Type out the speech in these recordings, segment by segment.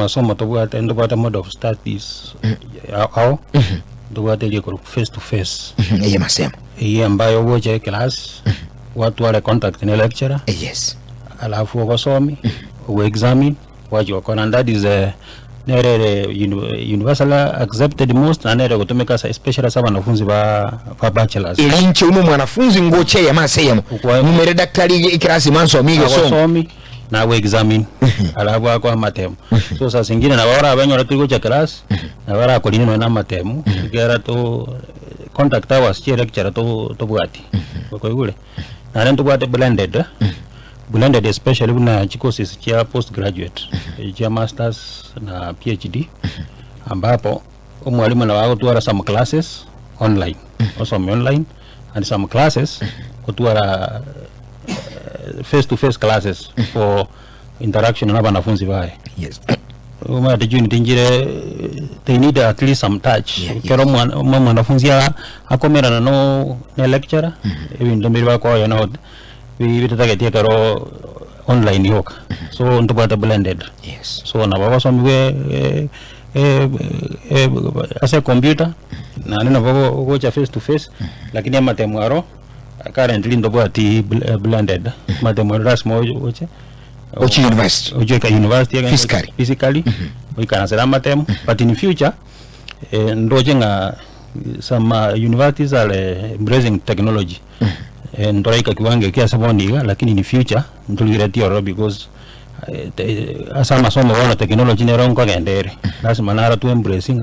masomo tubwate mode of studies au tubwate ile face to face yeye masema yeye ambayo woje class watu wale contact ni lecturer yes alafu wasomi we examine waje wakona that is nere universal accepted most na nere kutumika especially sana wanafunzi ba bachelors ilinche umu mwanafunzi ngoche ya masema numere daktari ikirasi manso amigo somi na we examine alafu kwa matemu so sasa singine na bora abanyo tuko cha class na bora ko lino na matemu igera to contact hours che lecture to bwati ko yule na ndio bwate blended especially na courses cha postgraduate cha masters na PhD ambapo mwalimu na wao tuara some classes online also online and some classes kutuara face to face classes for interaction na wanafunzi wao yes uma de juni tinjire they need at least some touch kero mwanafunzi akomera no lecturer even ndomiri wako yana vitatagetia karo online yoka so ndopata blended yes so na baba somiwe asa computer na nina baba gocha face to face lakini ama temwaro currently ndopati blended matemo rasmo oche university physically we can say matemo but in future ndojenga some universities are embracing technology ndoika kiwange kia saboniga lakini in future ndulireti oro because asa masomo wana technology ne rongo gendere lazima nara tu embracing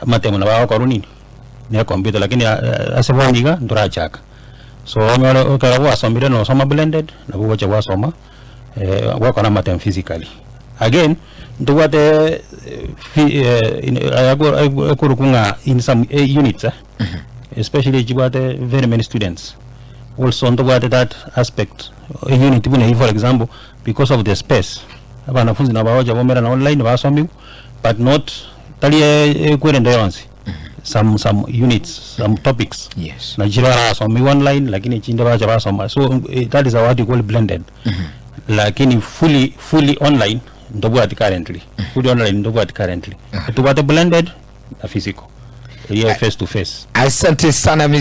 matemo na wao karuni ne computer lakini asaboniga ndurachaka so ngalo karawa somire no soma blended na buwacha wasoma wako na matem physically again nduwate kurukunga in some units especially jibate very many students also nduwate that aspect unit bune for example because of the space abanafunzi na bawaja bomera na online basomi but not tali kwenda yonsi some units some topics yes na jira somi online lakini chinde bawaja basoma so that is what you call blended lakini fully online ndobwati currently fully online ndobwati currently tubate blended na physical face to face. Asante sana.